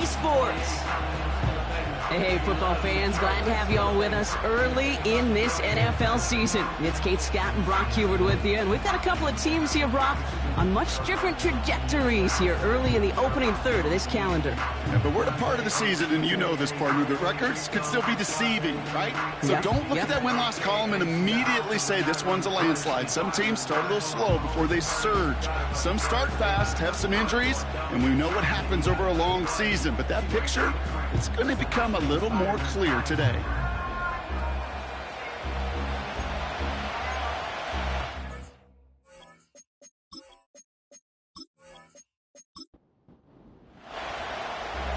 EA Sports. Hey, football fans, glad to have you all with us early in this NFL season. It's Kate Scott and Brock Hubert with you, and we've got a couple of teams here, Brock, on much different trajectories here early in the opening third of this calendar. Yeah, but we're at a part of the season, and you know this, partner, the records could still be deceiving, right? So don't look at that win-loss column and immediately say this one's a landslide. Some teams start a little slow before they surge. Some start fast, have some injuries, and we know what happens over a long season. But that picture, it's going to become a little more clear today.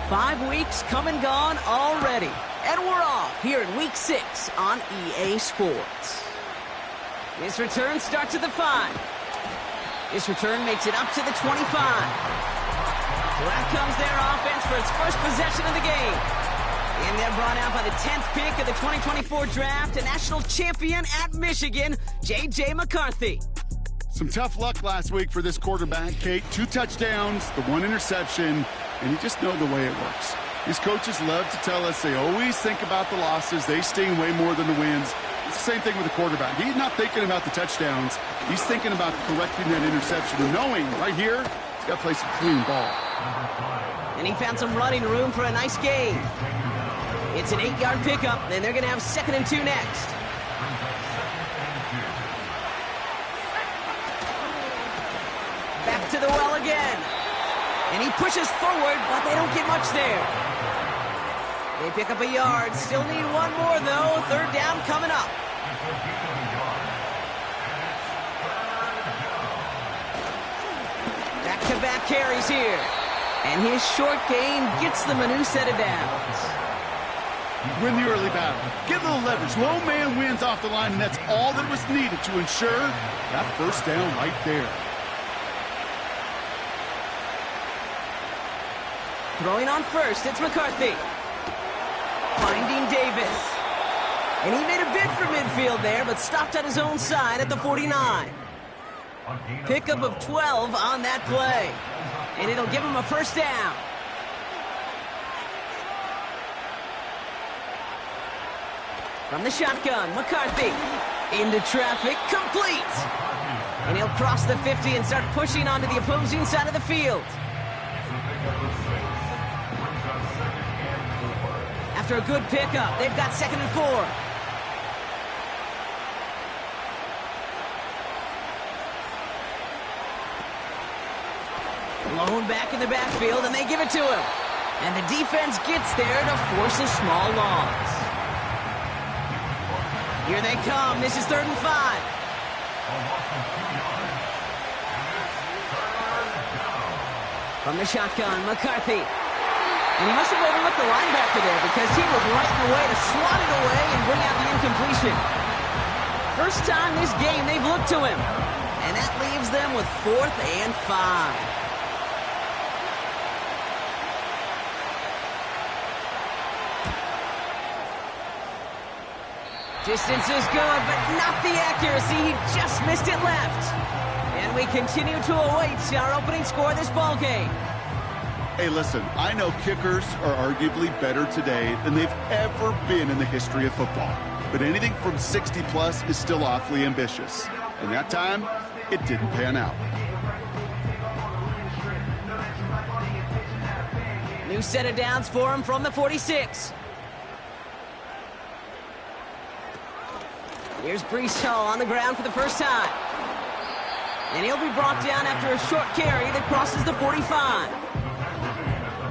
Five weeks come and gone already, and we're off here in Week 6 on EA Sports. This return starts at the 5. This return makes it up to the 25. So out comes their offense for its first possession of the game. And they're brought out by the 10th pick of the 2024 draft, a national champion at Michigan, J.J. McCarthy. Some tough luck last week for this quarterback, Kate. 2 touchdowns, the 1 interception, and you just know the way it works. These coaches love to tell us they always think about the losses. They sting way more than the wins. It's the same thing with the quarterback. He's not thinking about the touchdowns. He's thinking about correcting that interception and knowing right here he's got to play some clean ball. And he found some running room for a nice gain. It's an 8-yard pickup, and they're going to have 2nd and 2 next. Back to the well again. And he pushes forward, but they don't get much there. They pick up a yard. Still need one more, though. 3rd down coming up. Back-to-back carries here. And his short gain gets them a new set of downs. Win the early battle. Get a little leverage. Low man wins off the line, and that's all that was needed to ensure that 1st down right there. Throwing on first, it's McCarthy. Finding Davis. And he made a bid for midfield there, but stopped on his own side at the 49. Pickup of 12 on that play. And it'll give him a 1st down. From the shotgun, McCarthy. Into traffic, complete. And he'll cross the 50 and start pushing onto the opposing side of the field. After a good pickup, they've got 2nd and 4. Blown back in the backfield, and they give it to him. And the defense gets there to force a small loss. Here they come. This is 3rd and 5. From the shotgun, McCarthy. And he must have overlooked the linebacker there because he was right in the way to swat it away and bring out the incompletion. First time this game they've looked to him. And that leaves them with 4th and 5. Distance is good, but not the accuracy. He just missed it left. And we continue to await our opening score of this ball game. Hey, listen, I know kickers are arguably better today than they've ever been in the history of football. But anything from 60-plus is still awfully ambitious. And that time, it didn't pan out. New set of downs for him from the 46. Here's Breece Hall on the ground for the first time. And he'll be brought down after a short carry that crosses the 45.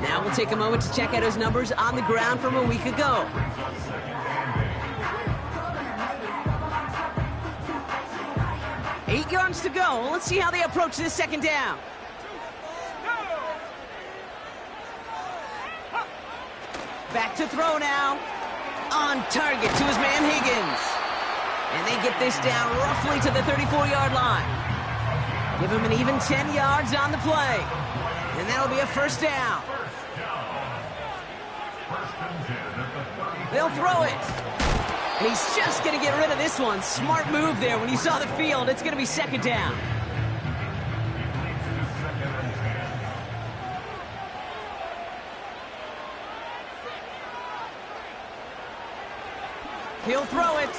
Now we'll take a moment to check out his numbers on the ground from a week ago. Eight yards to go. Let's see how they approach this 2nd down. Back to throw now. On target to his man Higgins. And they get this down roughly to the 34-yard line. Give him an even 10 yards on the play. And that'll be a 1st down. They'll throw it. And he's just going to get rid of this one. Smart move there when you saw the field. It's going to be 2nd down. He'll throw it.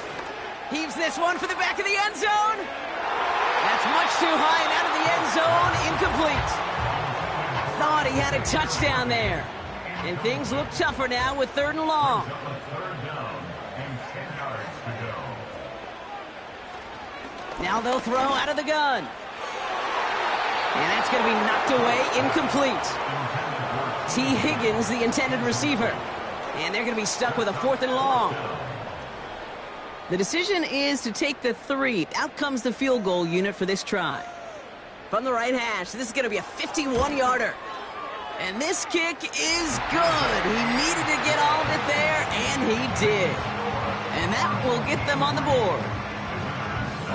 Heaves this one for the back of the end zone. That's much too high and out of the end zone. Incomplete. Thought he had a touchdown there. And things look tougher now with 3rd and long. Now they'll throw out of the gun. And that's going to be knocked away, incomplete. T. Higgins, the intended receiver. And they're going to be stuck with a 4th and long. The decision is to take the 3. Out comes the field goal unit for this try. From the right hash, this is going to be a 51-yarder. And this kick is good. He needed to get all of it there, and he did. And that will get them on the board.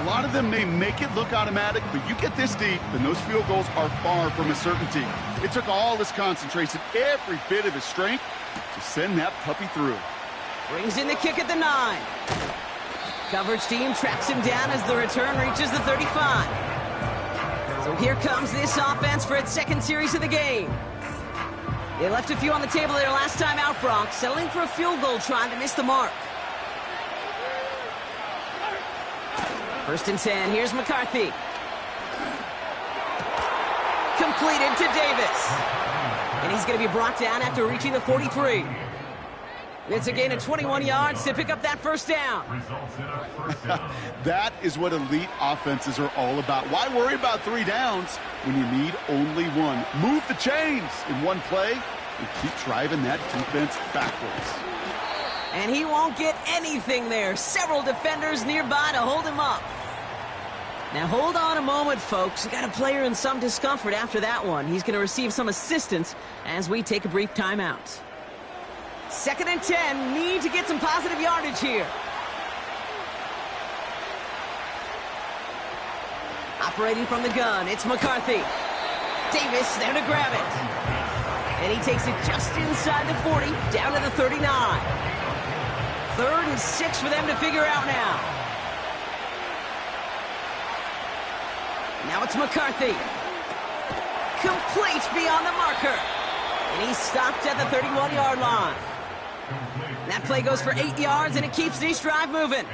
A lot of them may make it look automatic, but you get this deep, and those field goals are far from a certainty. It took all his concentration, every bit of his strength, to send that puppy through. Brings in the kick at the 9. Coverage team tracks him down as the return reaches the 35. So here comes this offense for its 2nd series of the game. They left a few on the table their last time out, Bronx, settling for a field goal trying to miss the mark. 1st and 10, here's McCarthy. Completed to Davis. And he's going to be brought down after reaching the 43. It's a gain of 21 yards to pick up that 1st down. That is what elite offenses are all about. Why worry about 3 downs when you need only 1? Move the chains in one play and keep driving that defense backwards. And he won't get anything there. Several defenders nearby to hold him up. Now hold on a moment, folks. You got a player in some discomfort after that one. He's going to receive some assistance as we take a brief timeout. 2nd and 10, need to get some positive yardage here. Operating from the gun, it's McCarthy. Davis there to grab it. And he takes it just inside the 40, down to the 39. 3rd and 6 for them to figure out now. Now it's McCarthy. Complete beyond the marker. And he's stopped at the 31-yard line. That play goes for 8 yards, and it keeps this drive moving.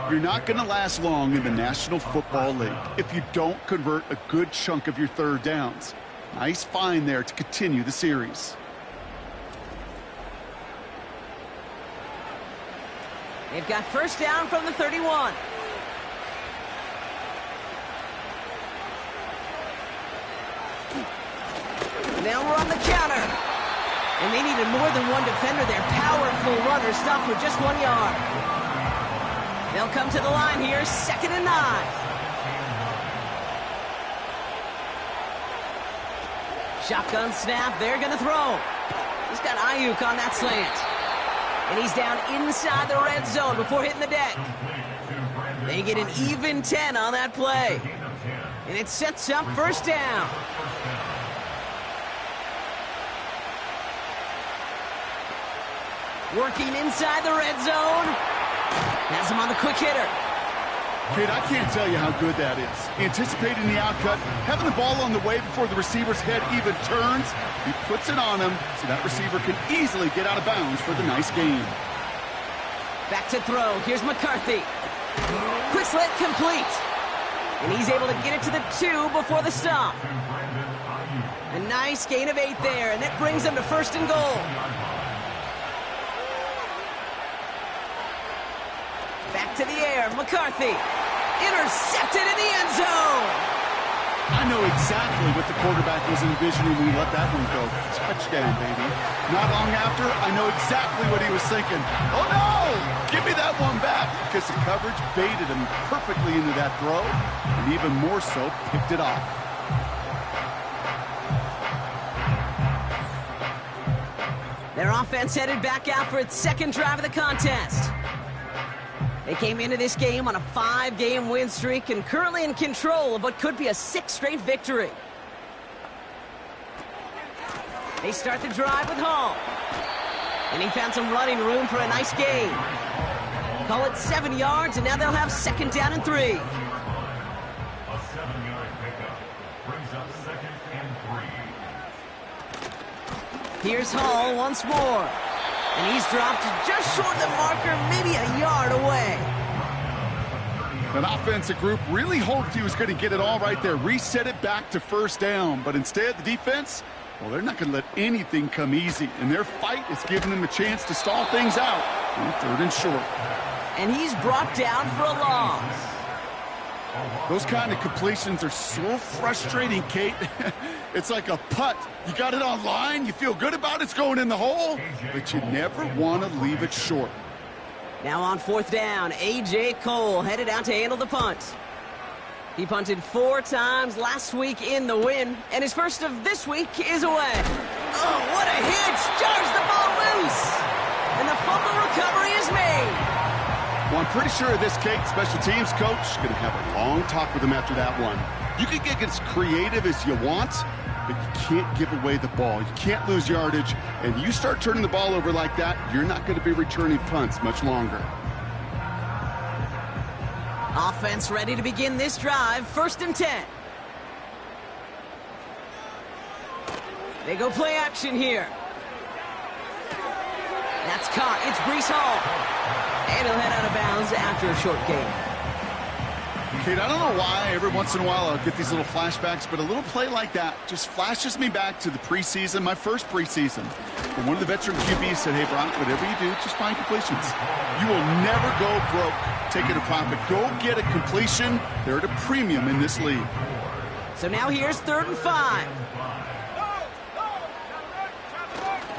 You're not going to last long in the National Football League if you don't convert a good chunk of your 3rd downs. Nice find there to continue the series. They've got 1st down from the 31. Now we're on the counter. And they needed more than 1 defender there. Powerful runner stopped for just 1 yard. They'll come to the line here, 2nd and 9. Shotgun snap, they're going to throw. He's got Ayuk on that slant. And he's down inside the red zone before hitting the deck. They get an even 10 on that play. And it sets up 1st down. Working inside the red zone. Has him on the quick hitter. Kid, I can't tell you how good that is. Anticipating the outcut, having the ball on the way before the receiver's head even turns. He puts it on him so that receiver can easily get out of bounds for the nice gain. Back to throw. Here's McCarthy. Quick slant complete. And he's able to get it to the 2 before the stop. A nice gain of 8 there, and that brings them to 1st and goal. Back to the air, McCarthy. Intercepted in the end zone. I know exactly what the quarterback was envisioning when he let that one go. Touchdown, baby. Not long after, I know exactly what he was thinking. Oh, no! Give me that one back, because the coverage baited him perfectly into that throw, and even more so, picked it off. Their offense headed back out for its 2nd drive of the contest. They came into this game on a 5-game win streak and currently in control of what could be a 6th straight victory. They start the drive with Hall. And he found some running room for a nice gain. Call it 7 yards, and now they'll have 2nd down and 3. A 7-yard pickup brings up 2nd and 3. Here's Hall once more. And he's dropped just short of the marker, maybe a yard away. That offensive group really hoped he was going to get it all right there, reset it back to first down. But instead, the defense, well, they're not going to let anything come easy. And their fight is giving them a chance to stall things out on third and short. And he's brought down for a loss. Those kind of completions are so frustrating, Kate. It's like a putt. You got it on line, you feel good about it's going in the hole, but you never want to leave it short. Now on fourth down, A.J. Cole headed out to handle the punt. He punted 4 times last week in the win, and his first of this week is away. Oh, what a hit! Jars the ball loose! And the fumble recovery is made. Well, I'm pretty sure this Kate special teams coach is going to have a long talk with him after that one. You can get as creative as you want, but you can't give away the ball. You can't lose yardage, and you start turning the ball over like that, you're not going to be returning punts much longer. Offense ready to begin this drive, 1st and 10. They go play action here. That's caught. It's Breece Hall. And he'll head out of bounds after a short gain. Kate, I don't know why every once in a while I'll get these little flashbacks, but a little play like that just flashes me back to the preseason, my first preseason. And one of the veteran QBs said, hey, Brock, whatever you do, just find completions. You will never go broke taking a profit. Go get a completion. They're at a premium in this league. So now here's 3rd and 5.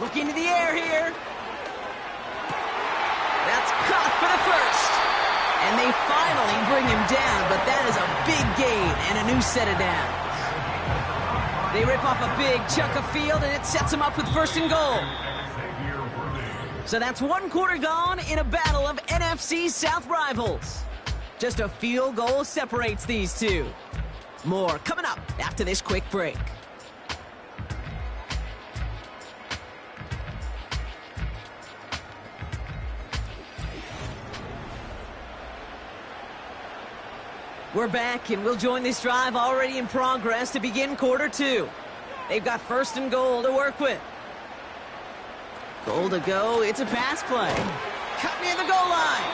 Look into the air here. That's caught for the first. And they finally bring him down, but that is a big gain and a new set of downs. They rip off a big chunk of field, and it sets him up with 1st and goal. So that's 1 quarter gone in a battle of NFC South rivals. Just a field goal separates these two. More coming up after this quick break. We're back, and we'll join this drive already in progress to begin quarter 2. They've got 1st and goal to work with. Goal to go. It's a pass play. Cut near the goal line.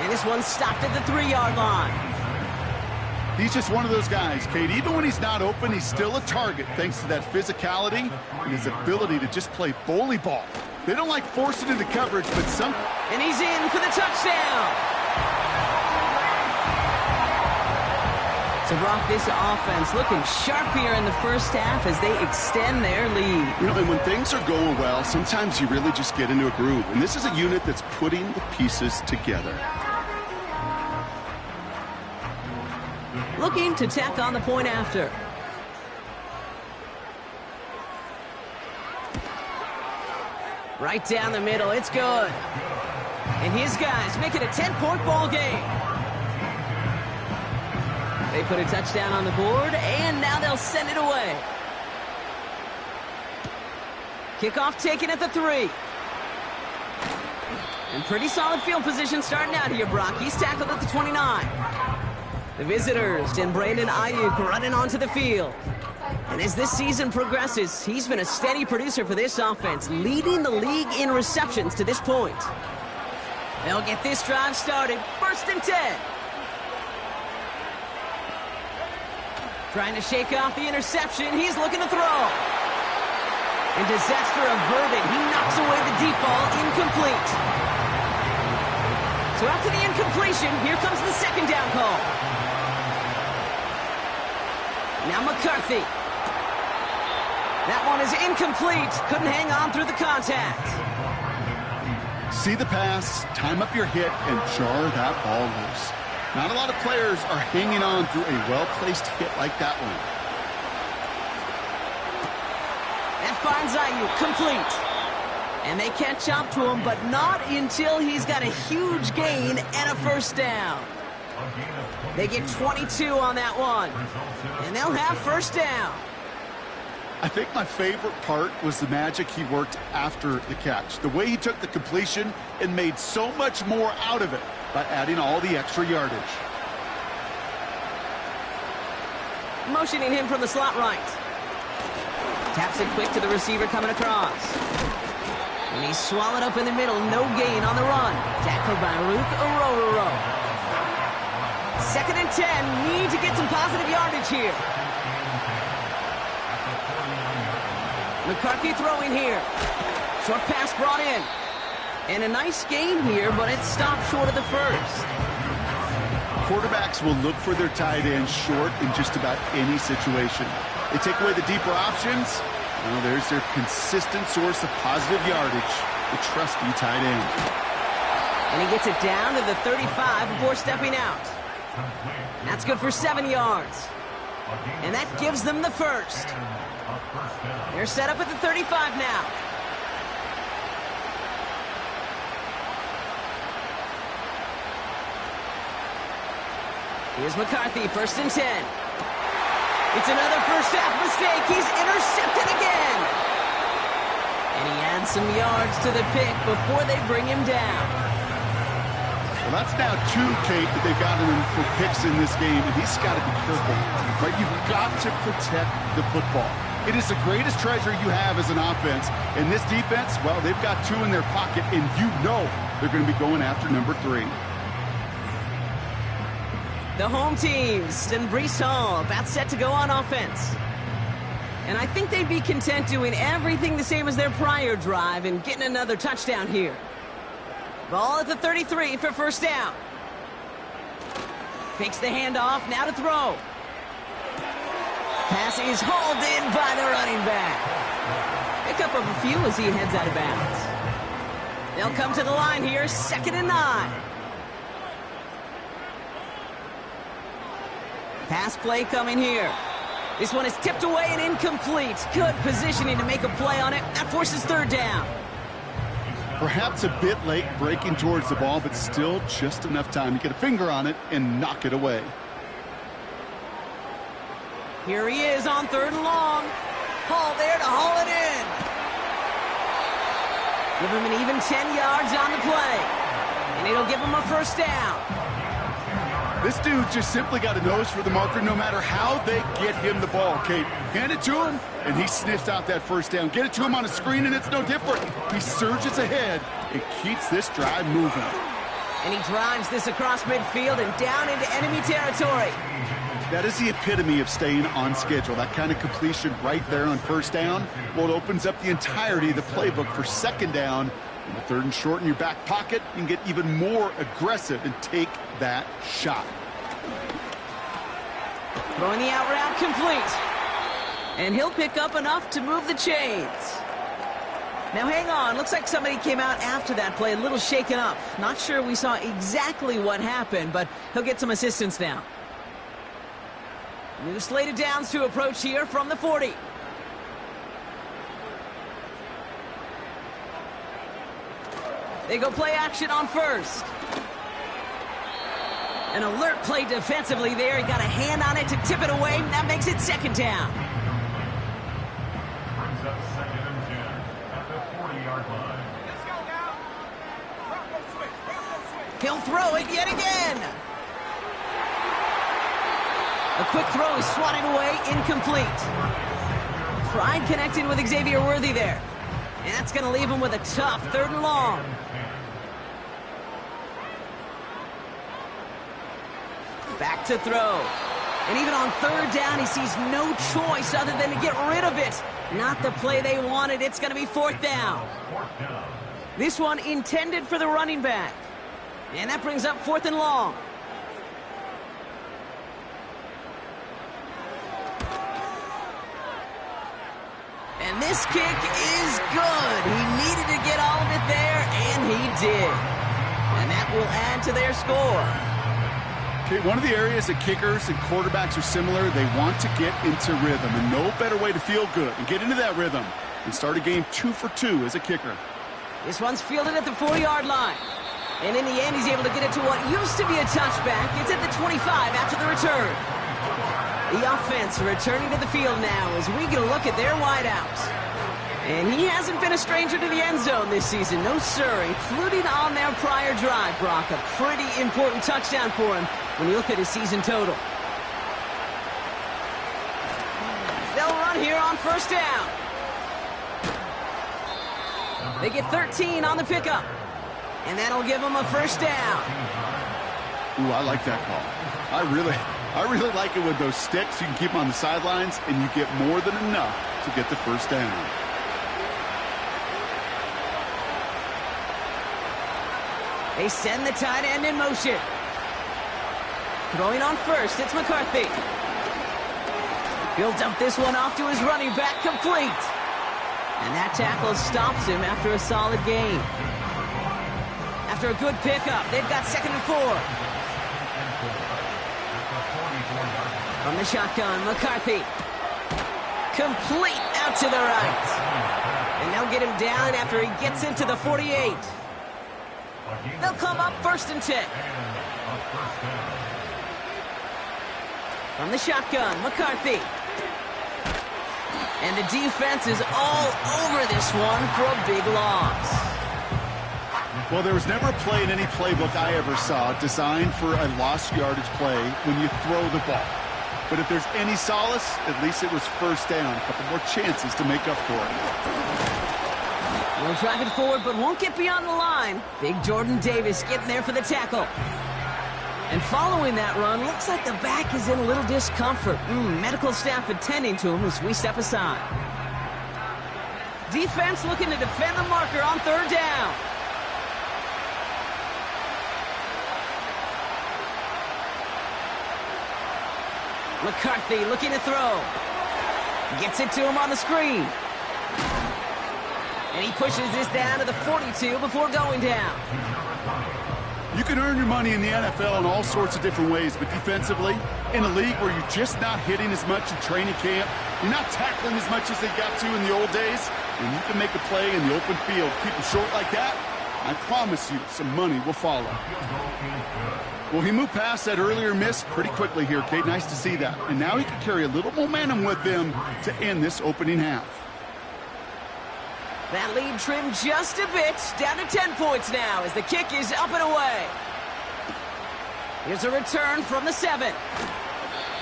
And this one's stopped at the 3-yard line. He's just one of those guys, Kate. Even when he's not open, he's still a target thanks to that physicality and his ability to just play bully ball. They don't like forcing into coverage, but some... And he's in for the touchdown. So, Brock, this offense looking sharp here in the first half as they extend their lead. You know, and when things are going well, sometimes you really just get into a groove. And this is a unit that's putting the pieces together. Looking to tack on the point after. Right down the middle. It's good. And his guys make it a 10-point ball game. They put a touchdown on the board, and now they'll send it away. Kickoff taken at the 3. And pretty solid field position starting out here, Brock. He's tackled at the 29. The visitors and Brandon Ayuk running onto the field. And as this season progresses, he's been a steady producer for this offense, leading the league in receptions to this point. They'll get this drive started. 1st and 10. Trying to shake off the interception. He's looking to throw. And disaster averted. He knocks away the deep ball. Incomplete. So after the incompletion, here comes the 2nd down call. Now McCarthy. That one is incomplete. Couldn't hang on through the contact. See the pass, time up your hit, and jar that ball loose. Not a lot of players are hanging on through a well-placed hit like that one. That finds Ayuk complete. And they catch up to him, but not until he's got a huge gain and a 1st down. They get 22 on that one. And they'll have 1st down. I think my favorite part was the magic he worked after the catch. The way he took the completion and made so much more out of it by adding all the extra yardage. Motioning him from the slot right. Taps it quick to the receiver coming across. And he's swallowed up in the middle. No gain on the run. Tackled by Luke Arororo. 2nd and 10. Need to get some positive yardage here. McCarthy throwing here. Short pass brought in. And a nice gain here, but it stopped short of the first. Quarterbacks will look for their tight end short in just about any situation. They take away the deeper options. Well, there's their consistent source of positive yardage, the trusty tight end. And he gets it down to the 35 before stepping out. That's good for 7 yards. And that gives them the first. They're set up at the 35 now. Here's McCarthy, 1st and 10. It's another first half mistake. He's intercepted again. And he adds some yards to the pick before they bring him down. Well, that's now 2, Kate, that they've gotten him for picks in this game, and he's got to be careful. Right? You've got to protect the football. It is the greatest treasure you have as an offense. And this defense, well, they've got 2 in their pocket, and you know they're going to be going after number 3. The home teams and Breece Hall about set to go on offense. And I think they'd be content doing everything the same as their prior drive and getting another touchdown here. Ball at the 33 for first down. Fakes the handoff, now to throw. Pass is hauled in by the running back. Pick up a few as he heads out of bounds. They'll come to the line here, 2nd and 9. Pass play coming here. This one is tipped away and incomplete. Good positioning to make a play on it. That forces 3rd down. Perhaps a bit late breaking towards the ball, but still just enough time to get a finger on it and knock it away. Here he is on 3rd and long. Hall there to haul it in. Give him an even 10 yards on the play. And it'll give him a first down. This dude just simply got a nose for the marker no matter how they get him the ball, Kate. Hand it to him, and he sniffs out that first down. Get it to him on a screen, and it's no different. He surges ahead and keeps this drive moving. And he drives this across midfield and down into enemy territory. That is the epitome of staying on schedule. That kind of completion right there on first down. Well, it opens up the entirety of the playbook for 2nd down. And the 3rd and short in your back pocket, you can get even more aggressive and take that shot. Throwing the out route complete. And he'll pick up enough to move the chains. Now hang on, looks like somebody came out after that play a little shaken up. Not sure we saw exactly what happened, but he'll get some assistance now. New slated downs to approach here from the 40. They go play action on 1st. An alert play defensively there. He got a hand on it to tip it away. That makes it 2nd down. Brings up 2nd and 10 at the 40-yard line. Let's go now. Bronco switch. Bronco switch. He'll throw it yet again. A quick throw is swatted away, incomplete. Tried connecting with Xavier Worthy there. And that's going to leave him with a tough 3rd and long. Back to throw. And even on 3rd down, he sees no choice other than to get rid of it. Not the play they wanted. It's going to be 4th down. This one intended for the running back. And that brings up 4th and long. And this kick is good. He needed to get all of it there, and he did. And that will add to their score. Okay, one of the areas that kickers and quarterbacks are similar, they want to get into rhythm. And no better way to feel good and get into that rhythm than start a game 2 for 2 as a kicker. This one's fielded at the 40-yard line. And in the end, he's able to get it to what used to be a touchback. It's at the 25 after the return. The offense returning to the field now as we get a look at their wideouts. And he hasn't been a stranger to the end zone this season, no sir, including on their prior drive, Brock. A pretty important touchdown for him when you look at his season total. They'll run here on 1st down. They get 13 on the pickup. And that'll give them a first down. Ooh, I like that call. I really like it with those sticks. You can keep them on the sidelines, and you get more than enough to get the first down. They send the tight end in motion. Throwing on first, it's McCarthy. He'll dump this one off to his running back, complete. And that tackle stops him after a solid gain. After a good pickup, they've got 2nd and 4. From the shotgun, McCarthy. Complete out to the right. And they'll get him down after he gets into the 48. They'll come up 1st and 10. From the shotgun, McCarthy. And the defense is all over this one for a big loss. Well, there was never a play in any playbook I ever saw designed for a lost yardage play when you throw the ball. But if there's any solace, at least it was first down. A couple more chances to make up for it. They'll drive it forward, but won't get beyond the line. Big Jordan Davis getting there for the tackle. And following that run, looks like the back is in a little discomfort. Medical staff attending to him as we step aside. Defense looking to defend the marker on 3rd down. McCarthy looking to throw. Gets it to him on the screen. And he pushes this down to the 42 before going down. You can earn your money in the NFL in all sorts of different ways, but defensively, in a league where you're just not hitting as much in training camp, you're not tackling as much as they got to in the old days, and you can make a play in the open field, keep them short like that, I promise you some money will follow. Well, he moved past that earlier miss pretty quickly here, Kate. Nice to see that. And now he can carry a little momentum with him to end this opening half. That lead trimmed just a bit, down to 10 points now as the kick is up and away. Here's a return from the 7.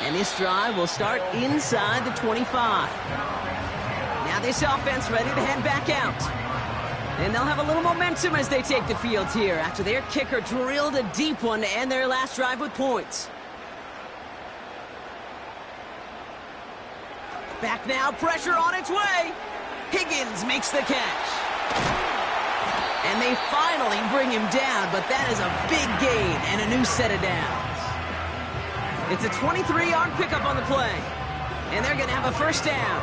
And this drive will start inside the 25. Now this offense ready to head back out. And they'll have a little momentum as they take the field here after their kicker drilled a deep one to end their last drive with points. Back now, pressure on its way. Higgins makes the catch. And they finally bring him down, but that is a big gain and a new set of downs. It's a 23-yard pickup on the play. And they're going to have a first down.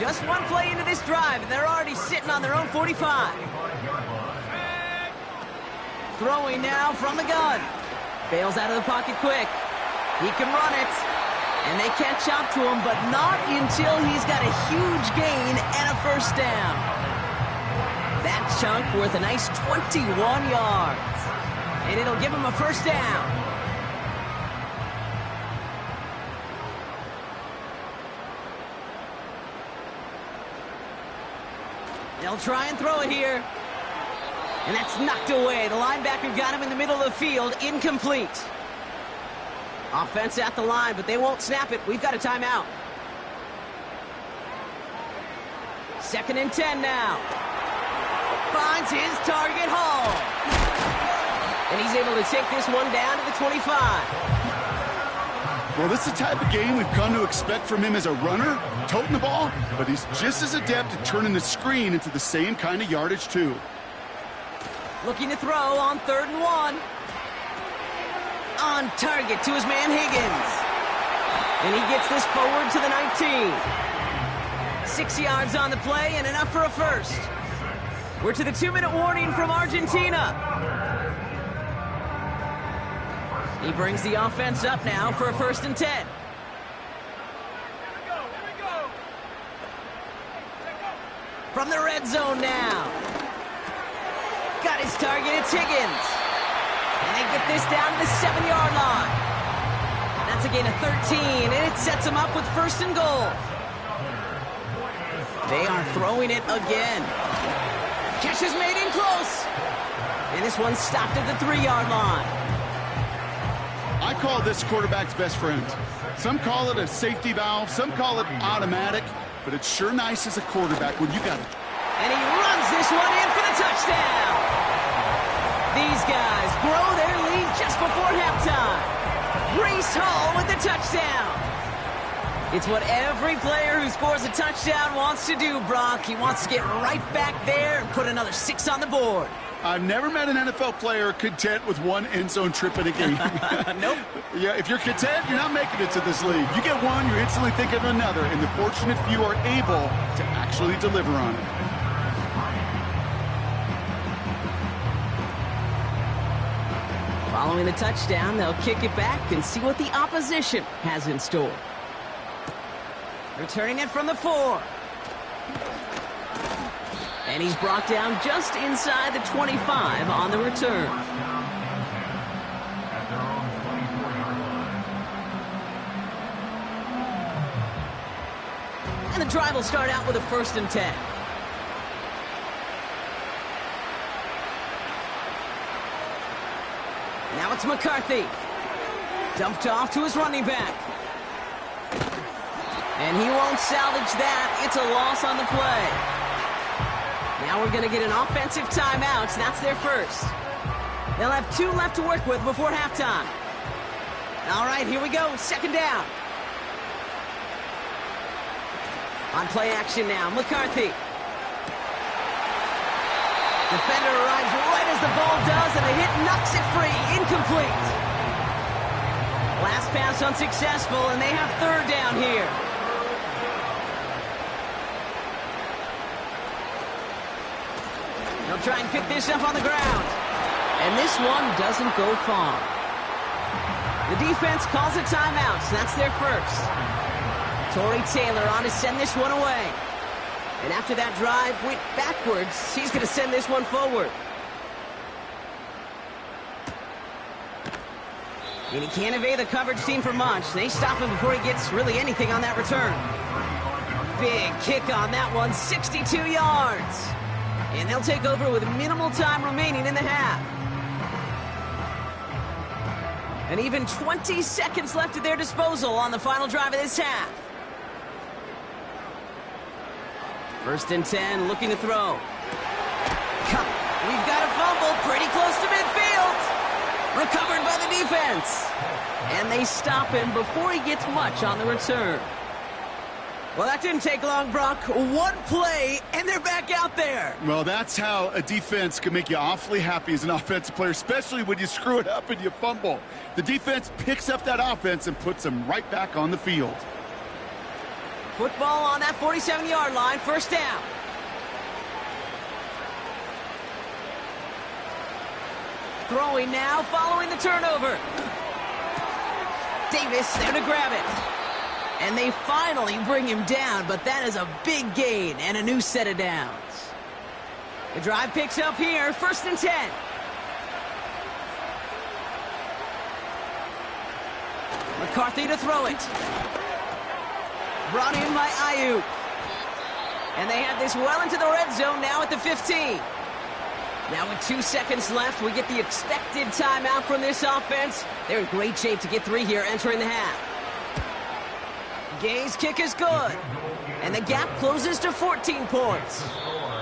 Just one play into this drive, and they're already sitting on their own 45. Throwing now from the gun. Bails out of the pocket quick. He can run it. And they catch up to him, but not until he's got a huge gain and a first down. That chunk worth a nice 21 yards. And it'll give him a first down. They'll try and throw it here. And that's knocked away. The linebacker got him in the middle of the field. Incomplete. Offense at the line, but they won't snap it. We've got a timeout. 2nd and 10 now. Finds his target, Hall. And he's able to take this one down to the 25. Well, this is the type of game we've come to expect from him as a runner, toting the ball, but he's just as adept at turning the screen into the same kind of yardage, too. Looking to throw on 3rd and 1. On target to his man Higgins. And he gets this forward to the 19. 6 yards on the play and enough for a first. We're to the 2-minute warning from Argentina. He brings the offense up now for a 1st and 10. Here we go. From the red zone now. Got his target, it's Higgins. And they get this down to the 7-yard line. That's a gain of 13, and it sets them up with 1st and goal. They are throwing it again. Catch is made in close. And this one's stopped at the 3-yard line. I call this quarterback's best friend. Some call it a safety valve, some call it automatic, but it's sure nice as a quarterback when you got a And he runs this one in for the touchdown. These guys grow their lead just before halftime. Breece Hall with the touchdown. It's what every player who scores a touchdown wants to do, Brock. He wants to get right back there and put another 6 on the board. I've never met an NFL player content with one end zone trip in a game. Nope. Yeah, if you're content, you're not making it to this league. You get one, you're instantly thinking of another, and the fortunate few are able to actually deliver on it. Following the touchdown, they'll kick it back and see what the opposition has in store. Returning it from the 4. And he's brought down just inside the 25 on the return. At their own 24-yard line. And the drive will start out with a 1st and 10. Now it's McCarthy. Dumped off to his running back. And he won't salvage that. It's a loss on the play. Now we're going to get an offensive timeout. That's their first. They'll have 2 left to work with before halftime. All right, here we go. 2nd down. On play action now, McCarthy. Defender arrives right as the ball does, and the hit knocks it free. Incomplete. Last pass unsuccessful, and they have 3rd down here. They'll try and pick this up on the ground. And this one doesn't go far. The defense calls a timeout, so that's their first. Torrey Taylor on to send this one away. And after that drive went backwards, he's going to send this one forward. And he can't evade the coverage team for much. They stop him before he gets really anything on that return. Big kick on that one, 62 yards. And they'll take over with minimal time remaining in the half. And even 20 seconds left at their disposal on the final drive of this half. 1st and 10, looking to throw. We've got a fumble pretty close to midfield. Recovered by the defense. And they stop him before he gets much on the return. Well, that didn't take long, Brock. 1 play, and they're back out there. Well, that's how a defense can make you awfully happy as an offensive player, especially when you screw it up and you fumble. The defense picks up that offense and puts them right back on the field. Football on that 47-yard line, 1st down. Throwing now, following the turnover. Davis there to grab it. And they finally bring him down, but that is a big gain and a new set of downs. The drive picks up here, 1st and 10. McCarthy to throw it. Brought in by Ayuk. And they have this well into the red zone now at the 15. Now with 2 seconds left, we get the expected timeout from this offense. They're in great shape to get 3 here entering the half. Gay's kick is good. And the gap closes to 14 points.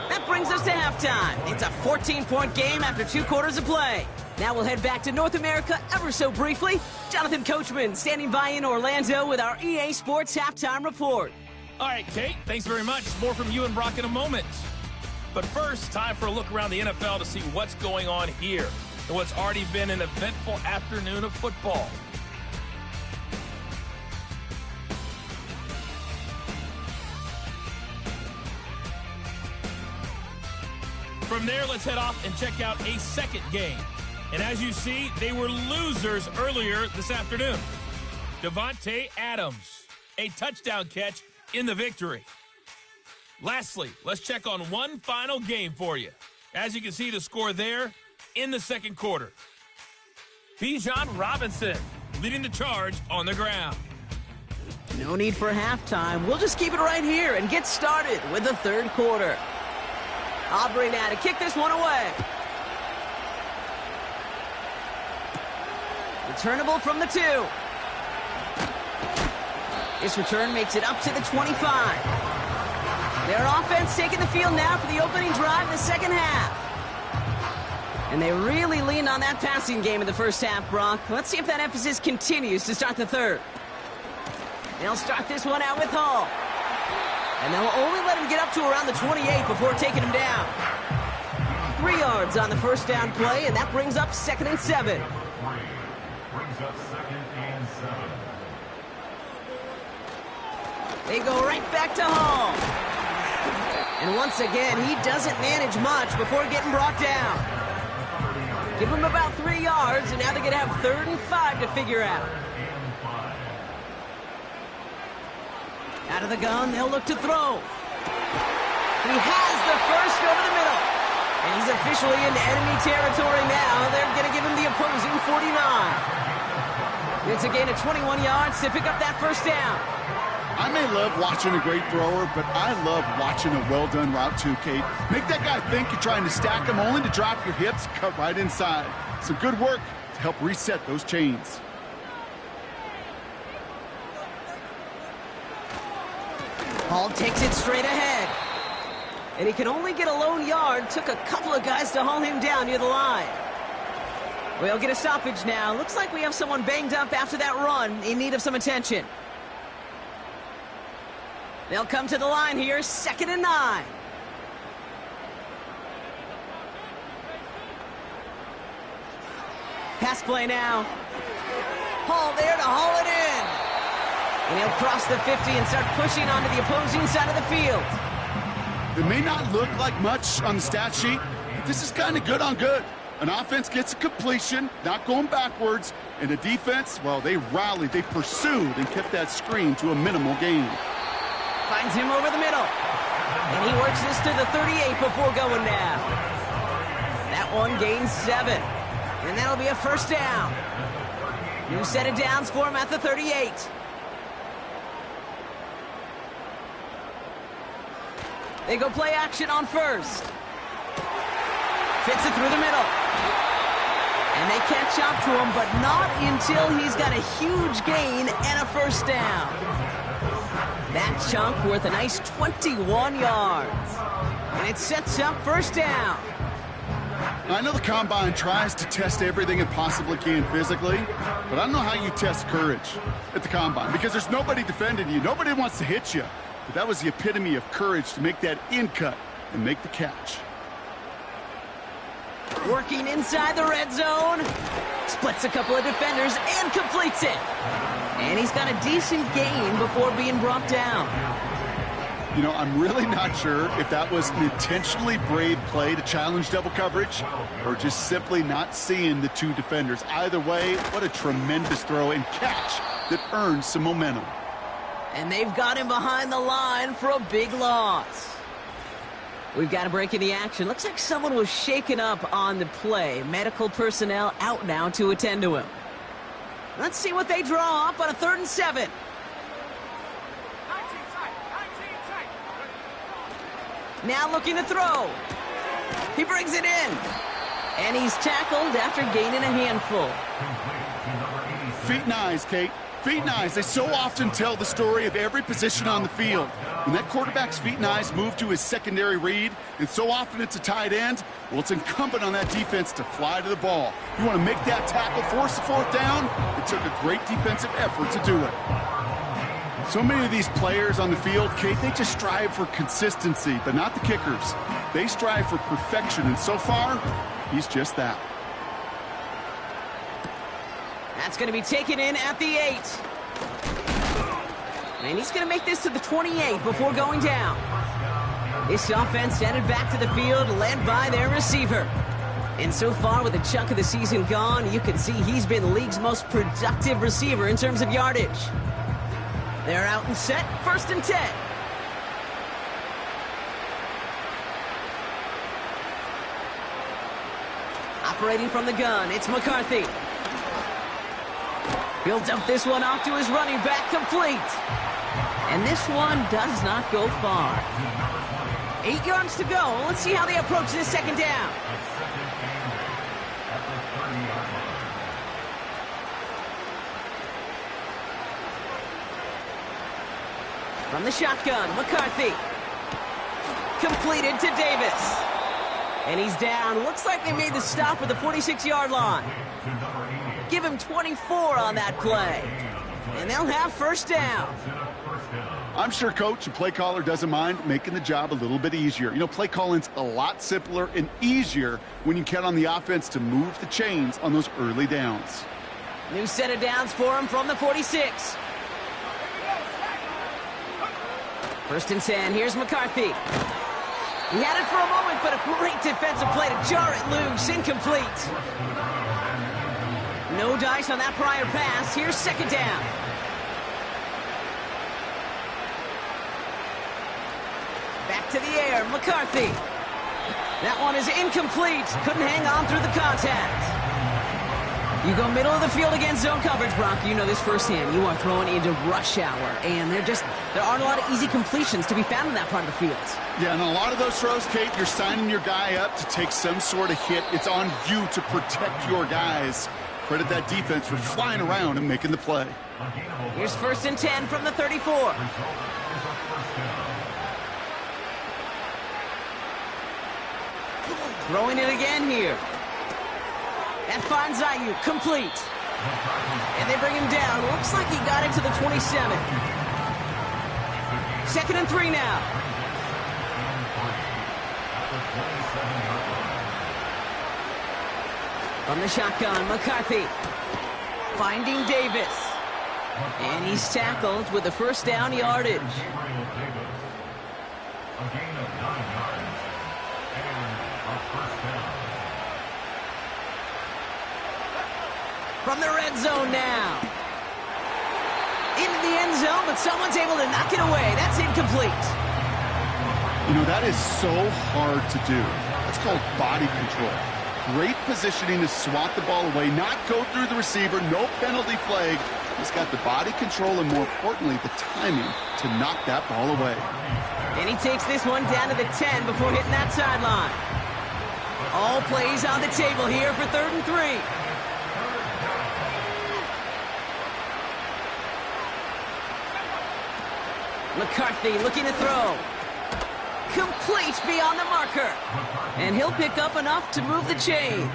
That brings us to halftime. It's a 14-point game after 2 quarters of play. Now we'll head back to North America ever so briefly. Jonathan Coachman standing by in Orlando with our EA Sports Halftime Report. All right, Kate, thanks very much. More from you and Brock in a moment. But first, time for a look around the NFL to see what's going on here and what's already been an eventful afternoon of football. From there, let's head off and check out a second game. And as you see, they were losers earlier this afternoon. Davante Adams, a touchdown catch in the victory. Lastly, let's check on one final game for you. As you can see, the score there in the second quarter. Bijan Robinson leading the charge on the ground. No need for halftime. We'll just keep it right here and get started with the third quarter. Aubrey now to kick this one away. Returnable from the 2. This return makes it up to the 25. Their offense taking the field now for the opening drive in the second half. And they really leaned on that passing game in the first half, Brock. Let's see if that emphasis continues to start the third. They'll start this one out with Hall. And they'll only let him get up to around the 28 before taking him down. 3 yards on the first down play, and that brings up 2nd and 7. Brings up 2nd and 7. They go right back to Hall. And once again, he doesn't manage much before getting brought down. Give him about 3 yards, and now they're going to have 3rd and 5 to figure out. Out of the gun, they'll look to throw. He has the first over the middle. And he's officially in enemy territory now. They're going to give him the opposing 49. It's a gain of 21 yards to pick up that first down. I may love watching a great thrower, but I love watching a well-done route too, Kate. Make that guy think you're trying to stack him, only to drop your hips, cut right inside. Some good work to help reset those chains. Hall takes it straight ahead. And he can only get a lone yard. Took a couple of guys to haul him down near the line. We'll get a stoppage now. Looks like we have someone banged up after that run, in need of some attention. They'll come to the line here, 2nd and 9. Pass play now. Hall there to haul it in. And he'll cross the 50 and start pushing onto the opposing side of the field. It may not look like much on the stat sheet, but this is kind of good on good. An offense gets a completion, not going backwards, and the defense, well, they rallied, they pursued, and kept that screen to a minimal gain. Finds him over the middle. And he works this to the 38 before going down. That one gains 7. And that'll be a first down. New set of downs for him at the 38. They go play action on first. Fits it through the middle. And they catch up to him, but not until he's got a huge gain and a first down. That chunk worth a nice 21 yards. And it sets up first down. I know the Combine tries to test everything it possibly can physically, but I don't know how you test courage at the Combine, because there's nobody defending you. Nobody wants to hit you. But that was the epitome of courage to make that in cut and make the catch. Working inside the red zone. Splits a couple of defenders and completes it. And he's got a decent gain before being brought down. You know, I'm really not sure if that was an intentionally brave play to challenge double coverage or just simply not seeing the 2 defenders. Either way, what a tremendous throw and catch that earns some momentum. And they've got him behind the line for a big loss. We've got a break in the action. Looks like someone was shaken up on the play. Medical personnel out now to attend to him. Let's see what they draw up on a 3rd and 7. Now looking to throw. He brings it in. And he's tackled after gaining a handful. Feet and eyes, Kate. Feet and eyes, they so often tell the story of every position on the field. When that quarterback's feet and eyes move to his secondary read, and so often it's a tight end, well, it's incumbent on that defense to fly to the ball. You want to make that tackle, force the 4th down? It took a great defensive effort to do it. So many of these players on the field, Kate, they just strive for consistency, but not the kickers. They strive for perfection, and so far, he's just that. That's going to be taken in at the 8. And he's going to make this to the 28 before going down. This offense headed back to the field, led by their receiver. And so far, with a chunk of the season gone, you can see he's been the league's most productive receiver in terms of yardage. They're out and set, 1st and 10. Operating from the gun, it's McCarthy. He'll dump this one off to his running back, complete. And this one does not go far. 8 yards to go. Let's see how they approach this 2nd down. From the shotgun, McCarthy. Completed to Davis. And he's down. Looks like they made the stop at the 46-yard line. Give him 24 on that play. And they'll have first down. I'm sure coach and play caller doesn't mind making the job a little bit easier. You know, play calling's a lot simpler and easier when you count on the offense to move the chains on those early downs. New set of downs for him from the 46. First and 10. Here's McCarthy. He had it for a moment, but a great defensive play to jar it loose. Incomplete. No dice on that prior pass. Here's second down. Back to the air. McCarthy. That one is incomplete. Couldn't hang on through the contact. You go middle of the field against zone coverage, Brock. You know this firsthand. You are throwing into rush hour, and there aren't a lot of easy completions to be found in that part of the field. Yeah, and a lot of those throws, Kate, you're signing your guy up to take some sort of hit. It's on you to protect your guys. Credit that defense for flying around and making the play. Here's first and 10 from the 34. Throwing it again here. That finds Ayuk, complete. And they bring him down. Looks like he got it to the 27. Second and 3 now. From the shotgun, McCarthy. Finding Davis. And he's tackled with the first down yardage. A gain of 9 yards. And a first down. From the red zone now. Into the end zone, but someone's able to knock it away. That's incomplete. You know, that is so hard to do. That's called body control. Great positioning to swat the ball away, not go through the receiver, no penalty flag. He's got the body control and, more importantly, the timing to knock that ball away. And he takes this one down to the 10 before hitting that sideline. All plays on the table here for 3rd and 3. McCarthy looking to throw. Complete beyond the marker. And he'll pick up enough to move the chains.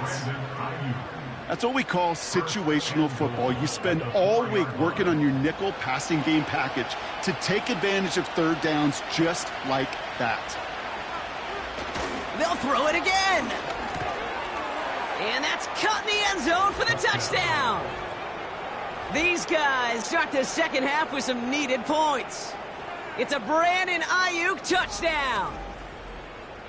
That's what we call situational football. You spend all week working on your nickel passing game package to take advantage of third downs just like that. They'll throw it again. And that's caught in the end zone for the touchdown. These guys start the second half with some needed points. It's a Brandon Ayuk touchdown.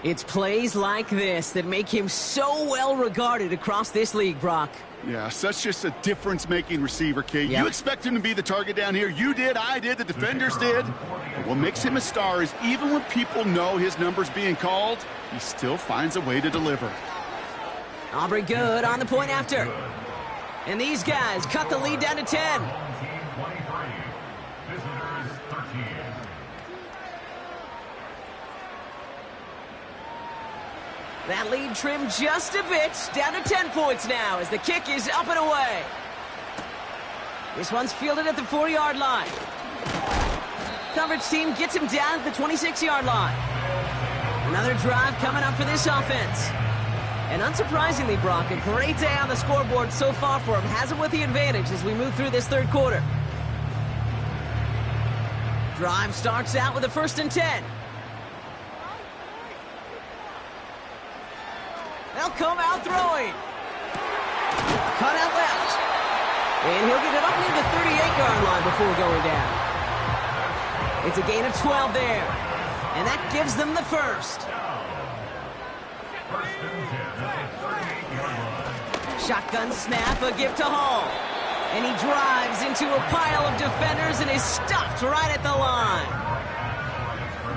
It's plays like this that make him so well regarded across this league, Brock. Yeah, such just a difference-making receiver, Kate. Yep. You expect him to be the target down here. You did, I did, the defenders did. But what makes him a star is even when people know his number's being called, he still finds a way to deliver. Aubrey good on the point after. And these guys cut the lead down to 10. That lead trimmed just a bit, down to 10 points now as the kick is up and away. This one's fielded at the 4-yard line. Coverage team gets him down at the 26-yard line. Another drive coming up for this offense. And unsurprisingly, Brock, a great day on the scoreboard so far for him. Has him with the advantage as we move through this third quarter. Drive starts out with a 1st and 10. They'll come out throwing. Cut out left. And he'll get it up near the 38-yard line before going down. It's a gain of 12 there. And that gives them the first. Shotgun snap, a give to Hall. And he drives into a pile of defenders and is stopped right at the line.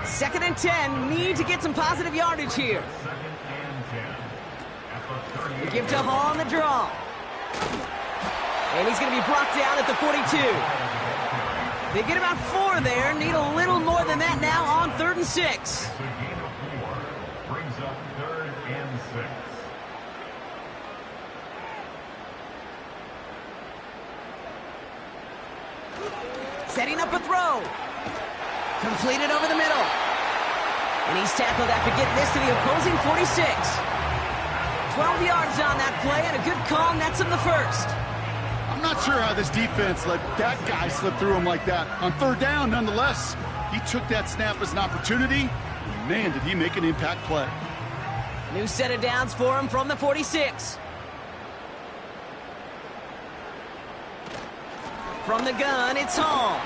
2nd and 10, need to get some positive yardage here. The give to Hall on the draw. And he's going to be brought down at the 42. They get about 4 there, need a little more than that now on 3rd and 6. Brings up 3rd and 6. Setting up a throw. Completed over the middle. And he's tackled after getting this to the opposing 46. 12 yards on that play, and a good call nets him the first. I'm not sure how this defense let that guy slip through him like that. On third down, nonetheless, he took that snap as an opportunity. And man, did he make an impact play. New set of downs for him from the 46. From the gun, it's Hall.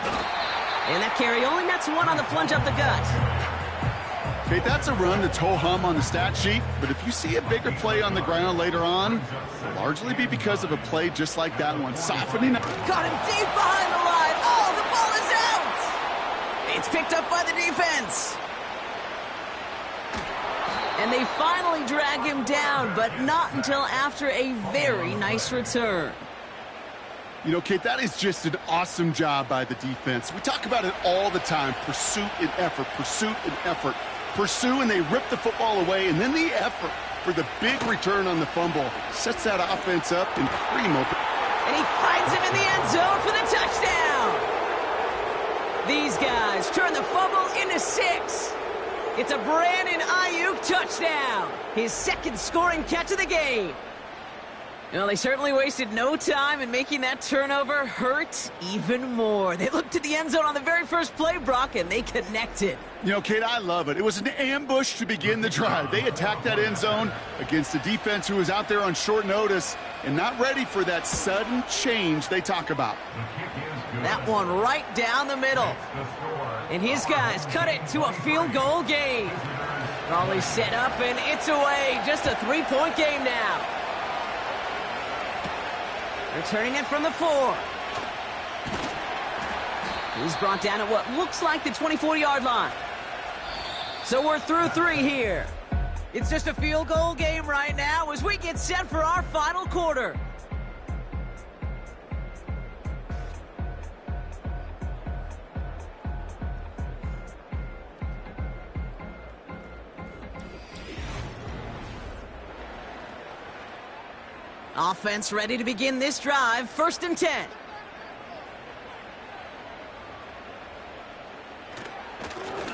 And that carry only nets one on the plunge up the gut. Okay, that's a run that's ho-hum on the stat sheet, but if you see a bigger play on the ground later on, it'll largely be because of a play just like that one, softening up. Caught him deep behind the line. Oh, the ball is out! It's picked up by the defense. And they finally drag him down, but not until after a very nice return. You know, Kate, that is just an awesome job by the defense. We talk about it all the time, pursuit and effort, pursuit and effort. Pursue, and they rip the football away, and then the effort for the big return on the fumble sets that offense up in primo. And he finds him in the end zone for the touchdown. These guys turn the fumble into 6. It's a Brandon Ayuk touchdown, his second scoring catch of the game. Well, they certainly wasted no time in making that turnover hurt even more. They looked to the end zone on the very first play, Brock, and they connected. You know, Kate, I love it. It was an ambush to begin the drive. They attacked that end zone against a defense who was out there on short notice and not ready for that sudden change they talk about. That one right down the middle. And his guys cut it to a field goal game. Raleigh set up, and it's away. Just a 3-point game now. Returning it from the 4. He's brought down at what looks like the 24-yard line. So we're through 3 here. It's just a field goal game right now as we get set for our final quarter. Offense ready to begin this drive. 1st and 10.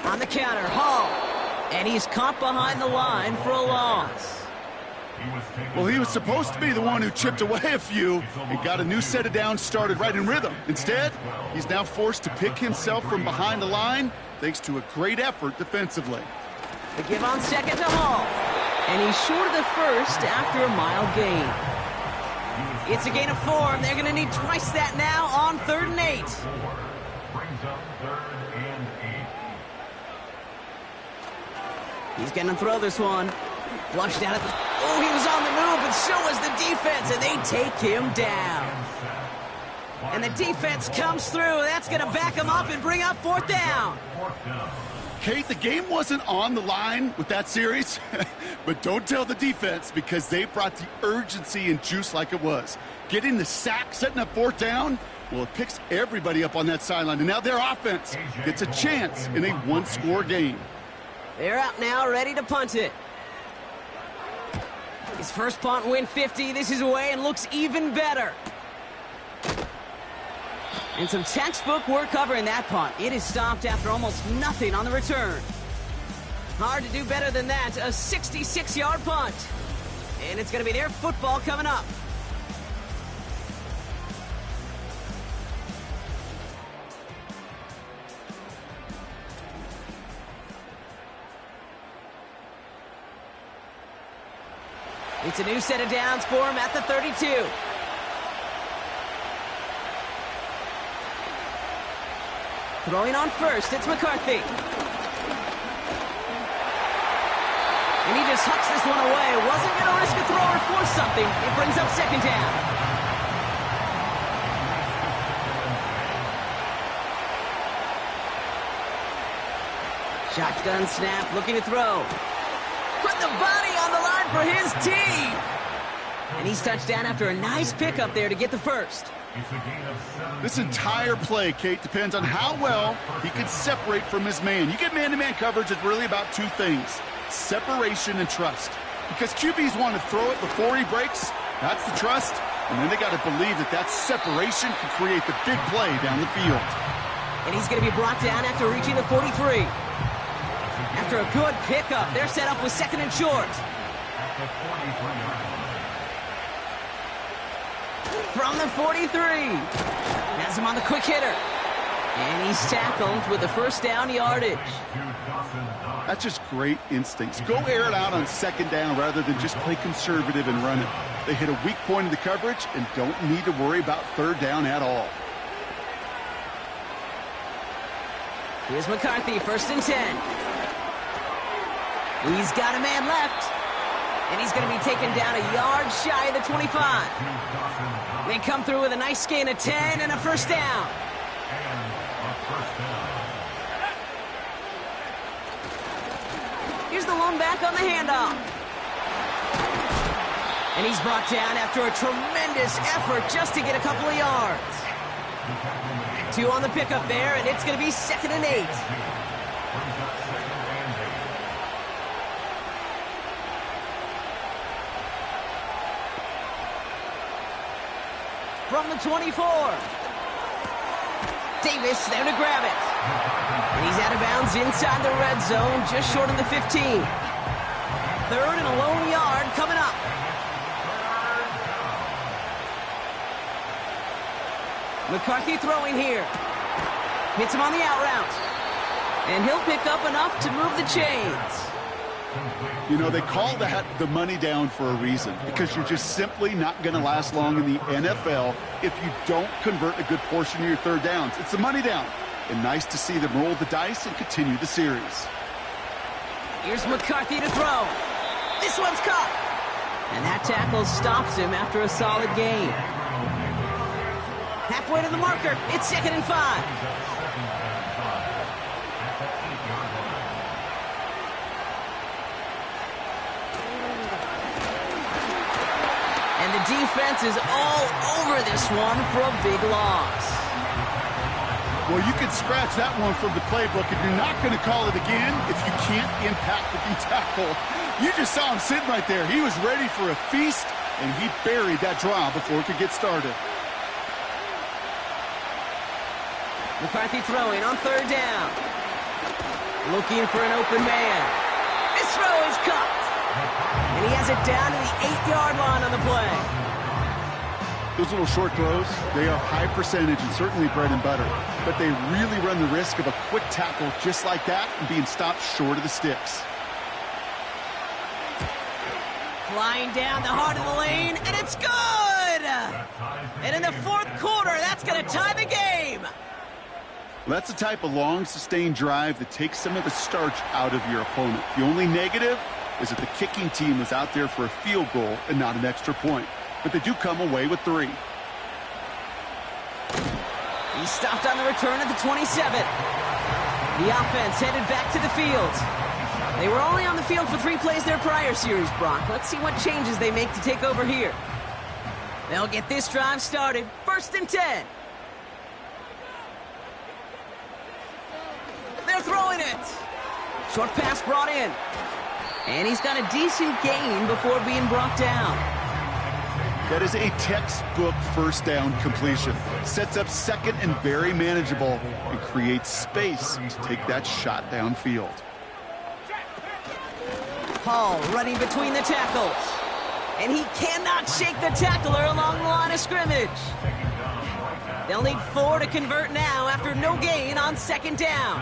On the counter, Hall. And he's caught behind the line for a loss. Well, he was supposed to be the one who chipped away a few and got a new set of downs started right in rhythm. Instead, he's now forced to pick himself from behind the line thanks to a great effort defensively. The give on second to Hall. And he's short of the first after a mile gain. It's a gain of 4, and they're going to need twice that now on 3rd and 8. Brings up 3rd and 8. He's going to throw this one. Flushed out at the... Oh, he was on the move, but so was the defense, and they take him down. And the defense comes through. That's going to back him up and bring up 4th down. Kate, the game wasn't on the line with that series, but don't tell the defense because they brought the urgency and juice like it was. Getting the sack, setting up 4th down, well, it picks everybody up on that sideline, and now their offense gets a chance in a 1-score game. They're out now, ready to punt it. His first punt win 50. This is away and looks even better. And some textbook work covering that punt. It is stopped after almost nothing on the return. Hard to do better than that. A 66-yard punt. And it's going to be their football coming up. It's a new set of downs for him at the 32. Throwing on first, it's McCarthy. And he just hucks this one away. Wasn't going to risk a throw or force something. It brings up 2nd down. Shotgun snap, looking to throw. Put the body on the line for his team. And he's touched down after a nice pickup there to get the first. This entire play, Kate, depends on how well he can separate from his man. You get man-to-man coverage, it's really about 2 things, separation and trust. Because QBs want to throw it before he breaks, that's the trust, and then they got to believe that that separation can create the big play down the field. And he's going to be brought down after reaching the 43. After a good pickup, they're set up with second and short. At the 43-yard line. From the 43. Has him on the quick hitter. And he's tackled with the first down yardage. That's just great instincts. Go air it out on second down rather than just play conservative and run it. They hit a weak point in the coverage and don't need to worry about third down at all. Here's McCarthy, first and 10. He's got a man left. And he's going to be taken down a yard shy of the 25. They come through with a nice gain of 10 and a first down. Here's the lone back on the handoff. And he's brought down after a tremendous effort just to get a couple of yards. 2 on the pickup there, and it's going to be 2nd and 8. From the 24. Davis there to grab it. And he's out of bounds inside the red zone, just short of the 15. 3rd and a lone yard coming up. McCarthy throwing here. Hits him on the out route. And he'll pick up enough to move the chains. You know, they call that the money down for a reason, because you're just simply not going to last long in the NFL if you don't convert a good portion of your third downs. It's the money down. And nice to see them roll the dice and continue the series. Here's McCarthy to throw. This one's caught. And that tackle stops him after a solid gain. Halfway to the marker. It's 2nd and 5. And the defense is all over this one for a big loss. Well, you can scratch that one from the playbook, and you're not going to call it again if you can't impact the D-tackle. You just saw him sitting right there. He was ready for a feast, and he buried that draw before it could get started. McCarthy throwing on 3rd down. Looking for an open man. This throw is caught. And he has it down to the 8-yard line on the play. Those little short throws, they are high percentage and certainly bread and butter. But they really run the risk of a quick tackle just like that and being stopped short of the sticks. Flying down the heart of the lane, and it's good! And in the 4th quarter, that's going to tie the game. Well, that's the type of long, sustained drive that takes some of the starch out of your opponent. The only negative is that the kicking team was out there for a field goal and not an extra point. But they do come away with 3. He stopped on the return at the 27. The offense headed back to the field. They were only on the field for 3 plays their prior series, Brock. Let's see what changes they make to take over here. They'll get this drive started. 1st and 10. They're throwing it. Short pass brought in. And he's got a decent gain before being brought down. That is a textbook first down completion. Sets up second and very manageable and creates space to take that shot downfield. Hall running between the tackles. And he cannot shake the tackler along the line of scrimmage. They'll need 4 to convert now after no gain on 2nd down.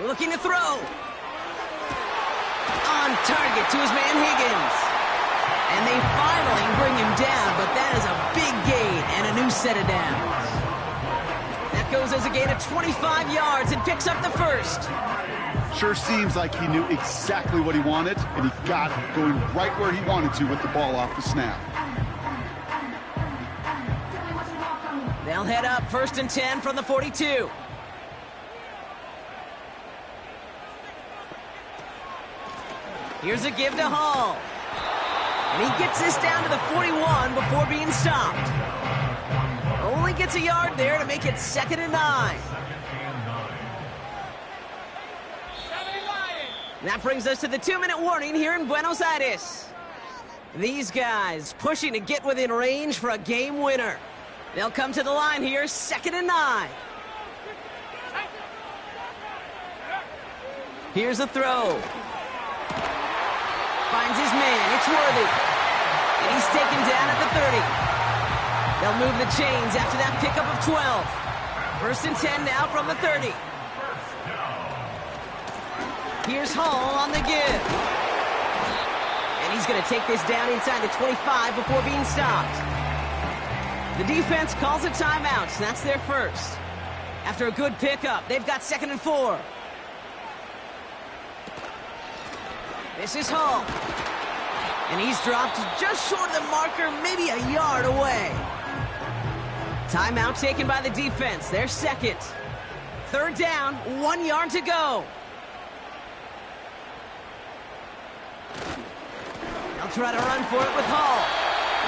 Looking to throw. On target to his man Higgins. And they finally bring him down, but that is a big gain and a new set of downs. That goes as a gain of 25 yards and picks up the 1st. Sure seems like he knew exactly what he wanted, and he got it going right where he wanted to with the ball off the snap. They'll head up 1st and 10 from the 42. Here's a give to Hall. And he gets this down to the 41 before being stopped. Only gets a yard there to make it 2nd and 9. That brings us to the 2-minute warning here in Buenos Aires. These guys pushing to get within range for a game winner. They'll come to the line here, 2nd and 9. Here's a throw. Finds his man. It's Worthy. And he's taken down at the 30. They'll move the chains after that pickup of 12. First and 10 now from the 30. Here's Hall on the give. And he's going to take this down inside the 25 before being stopped. The defense calls a timeout, so that's their first. After a good pickup, they've got 2nd and 4. This is Hall. And he's dropped just short of the marker, maybe a yard away. Timeout taken by the defense, their second. 3rd down, 1 yard to go. They'll try to run for it with Hall.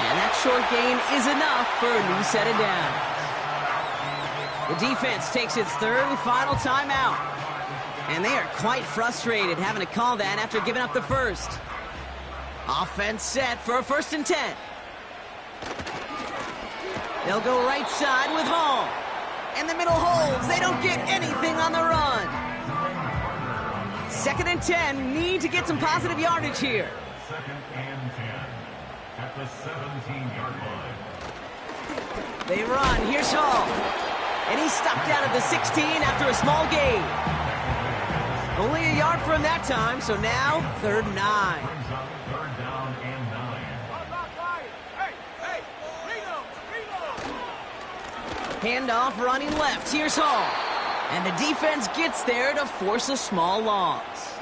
And that short gain is enough for a new set of downs. The defense takes its 3rd and final timeout. And they are quite frustrated having to call that after giving up the first. Offense set for a 1st and 10. They'll go right side with Hall. And the middle holds. They don't get anything on the run. 2nd and 10. Need to get some positive yardage here. 2nd and 10 at the 17-yard line. They run. Here's Hall. And he's stopped down at the 16 after a small gain. Only a yard for him that time, so now 3rd and 9. Brings up 3rd down and 9. Handoff running left. Here's Hall. And the defense gets there to force a small loss.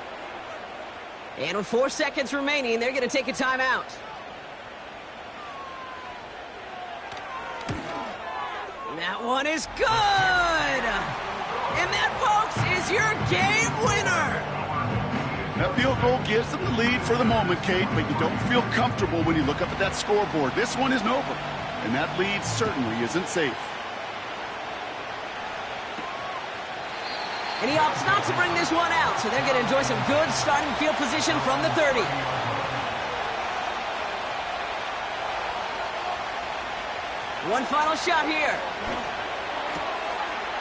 And with 4 seconds remaining, they're going to take a timeout. That one is good! And that, folks, is your game winner! That field goal gives them the lead for the moment, Kate, but you don't feel comfortable when you look up at that scoreboard. This one isn't over, and that lead certainly isn't safe. And he opts not to bring this one out, so they're going to enjoy some good starting field position from the 30. One final shot here.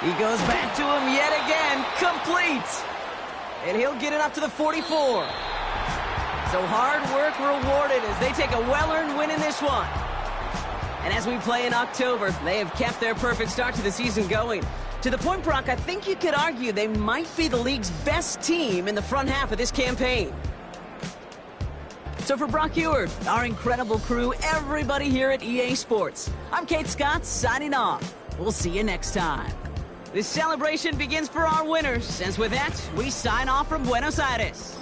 He goes back to him yet again, complete. And he'll get it up to the 44. So hard work rewarded as they take a well-earned win in this one. And as we play in October, they have kept their perfect start to the season going. To the point, Brock, I think you could argue they might be the league's best team in the front half of this campaign. So for Brock Eward, our incredible crew, everybody here at EA Sports, I'm Kate Scott signing off. We'll see you next time. This celebration begins for our winners, as with that, we sign off from Buenos Aires.